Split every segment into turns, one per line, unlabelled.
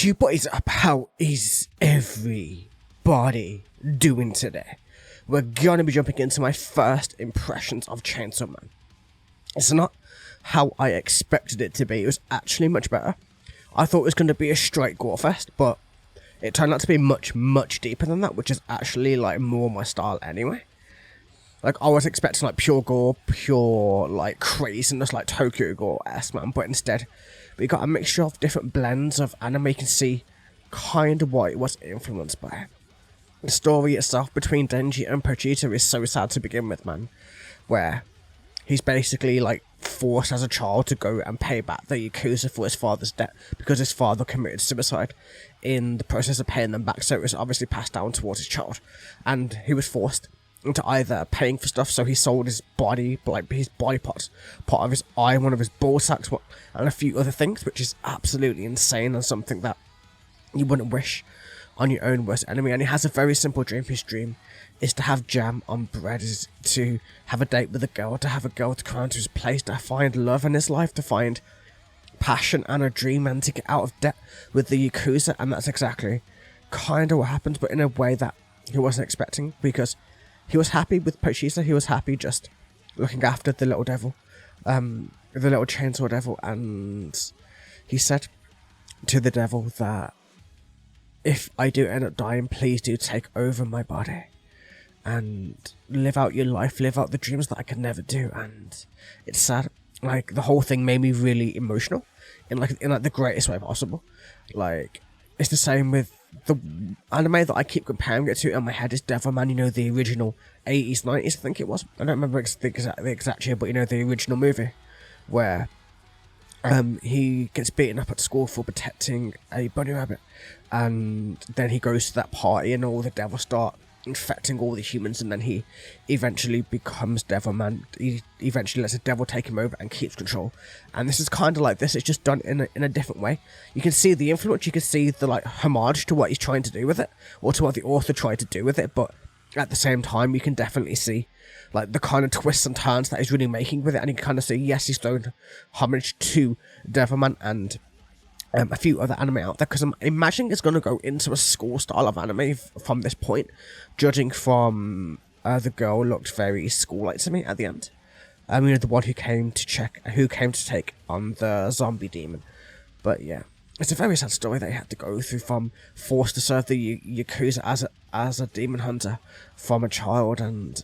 YouTube, what is up? How is everybody doing today? We're gonna be jumping into my first impressions of Chainsaw Man. It's not how I expected it to be. It was actually much better. I thought it was gonna be a straight gore fest, but it turned out to be much deeper than that, which is actually like more my style anyway. Like, I was expecting like pure gore, pure like craziness, like Tokyo Gore-esque, man, but instead we got a mixture of different blends of anime. You can see kind of what it was influenced by. The story itself between Denji and Pochita is so sad to begin with, man, where he's basically like forced as a child to go and pay back the Yakuza for his father's debt because his father committed suicide in the process of paying them back, so it was obviously passed down towards his child, and he was forced into either paying for stuff, so he sold his body, like his body parts, part of his eye, one of his ball sacks, and a few other things, which is absolutely insane and something that you wouldn't wish on your own worst enemy. And he has a very simple dream. His dream is to have jam on bread, is to have a date with a girl, to have a girl to come to his place, to find love in his life, to find passion and a dream, and to get out of debt with the Yakuza. And that's exactly kind of what happened, but in a way that he wasn't expecting, because he was happy with Pochita. He was happy just looking after the little devil, the little chainsaw devil, and he said to the devil that if I do end up dying, please do take over my body and live out your life, live out the dreams that I could never do. And it's sad. Like, the whole thing made me really emotional in the greatest way possible. Like, it's the same with the anime that I keep comparing it to in my head is Devilman, you know, the original 80s, 90s, I think it was. I don't remember the exact year, but you know, the original movie where he gets beaten up at school for protecting a bunny rabbit, and then he goes to that party and all the devils start infecting all the humans, and then he eventually becomes Devilman. He eventually lets the devil take him over and keeps control. And this is kind of like this. It's just done in a different way. You can see the influence. You can see the like homage to what he's trying to do with it, or to what the author tried to do with it. But at the same time, you can definitely see like the kind of twists and turns that he's really making with it. And you can kind of see, yes, he's thrown homage to Devilman and a few other anime out there, because I'm imagining it's going to go into a school style of anime from this point, judging from the girl looked very school-like to me at the end. You know, the one who came to take on the zombie demon. But yeah, it's a very sad story that he had to go through, from forced to serve the Yakuza as a demon hunter from a child, and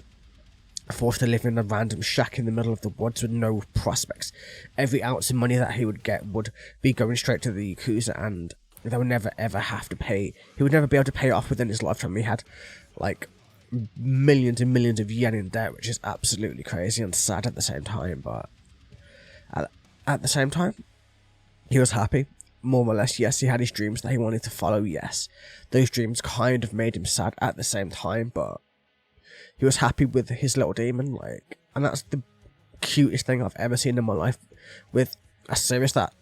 forced to live in a random shack in the middle of the woods with no prospects. Every ounce of money that he would get would be going straight to the Yakuza, and they would never ever have to pay. He would never be able to pay it off within his lifetime. He had like millions and millions of yen in debt, which is absolutely crazy and sad at the same time. But at the same time, he was happy, more or less. Yes, he had his dreams that he wanted to follow. Yes, those dreams kind of made him sad at the same time, but he was happy with his little demon, like, and that's the cutest thing I've ever seen in my life, with a series that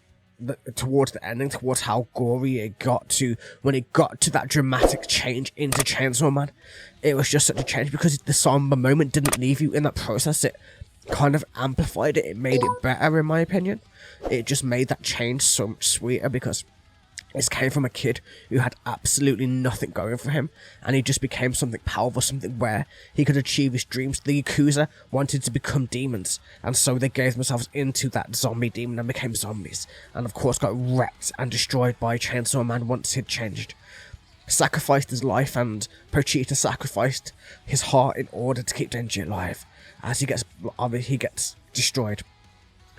towards the ending, towards how gory it got to, when it got to that dramatic change into Chainsaw Man, it was just such a change, because the somber moment didn't leave you in that process. It kind of amplified it. It made it better, in my opinion. It just made that change so much sweeter, because it came from a kid who had absolutely nothing going for him, and he just became something powerful, something where he could achieve his dreams. The Yakuza wanted to become demons, and so they gave themselves into that zombie demon and became zombies, and of course got wrecked and destroyed by Chainsaw Man once he'd changed. Sacrificed his life, and Pochita sacrificed his heart in order to keep Denji alive, as he gets destroyed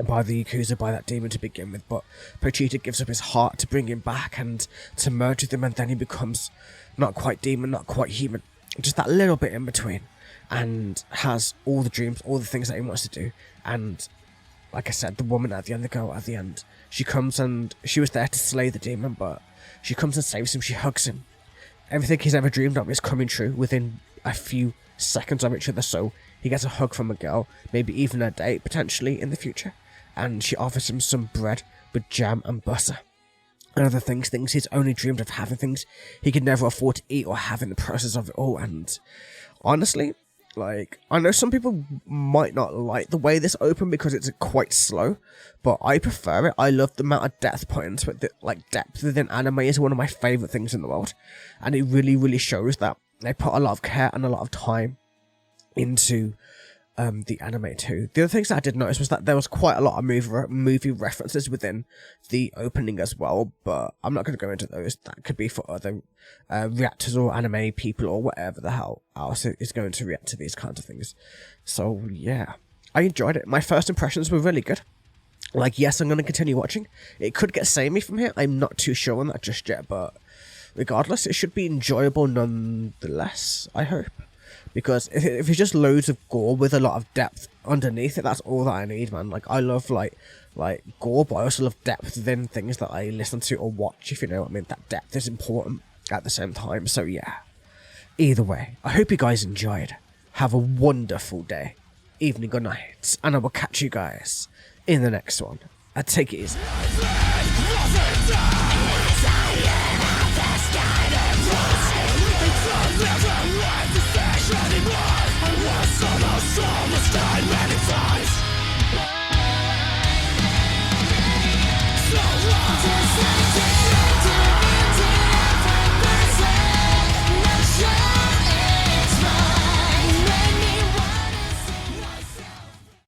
by the Yakuza, by that demon to begin with. But Pochita gives up his heart to bring him back and to merge with him, and then he becomes not quite demon, not quite human, just that little bit in between, and has all the dreams, all the things that he wants to do. And like I said, the woman at the end, the girl at the end, she comes, and she was there to slay the demon, but she comes and saves him. She hugs him. Everything he's ever dreamed of is coming true within a few seconds of each other. So he gets a hug from a girl, maybe even a date potentially in the future, and she offers him some bread with jam and butter and other things he's only dreamed of having, things he could never afford to eat or have in the process of it all. And honestly, Like, I know some people might not like the way this opened because it's quite slow, but I prefer it. I love the amount of depth put into it. Like, depth within anime is one of my favourite things in the world, and it really, really shows that they put a lot of care and a lot of time into the anime too. The other things that I did notice was that there was quite a lot of movie references within the opening as well, but I'm not going to go into those. That could be for other reactors or anime people or whatever the hell else is going to react to these kinds of things. So yeah, I enjoyed it. My first impressions were really good. Like, yes, I'm going to continue watching. It could get samey from here. I'm not too sure on that just yet, but regardless, it should be enjoyable nonetheless, I hope. Because if it's just loads of gore with a lot of depth underneath it, that's all that I need, man. Like, I love, like gore, but I also love depth within things that I listen to or watch, if you know what I mean. That depth is important at the same time, so yeah. Either way, I hope you guys enjoyed. Have a wonderful day, evening or night, and I will catch you guys in the next one. Take it easy.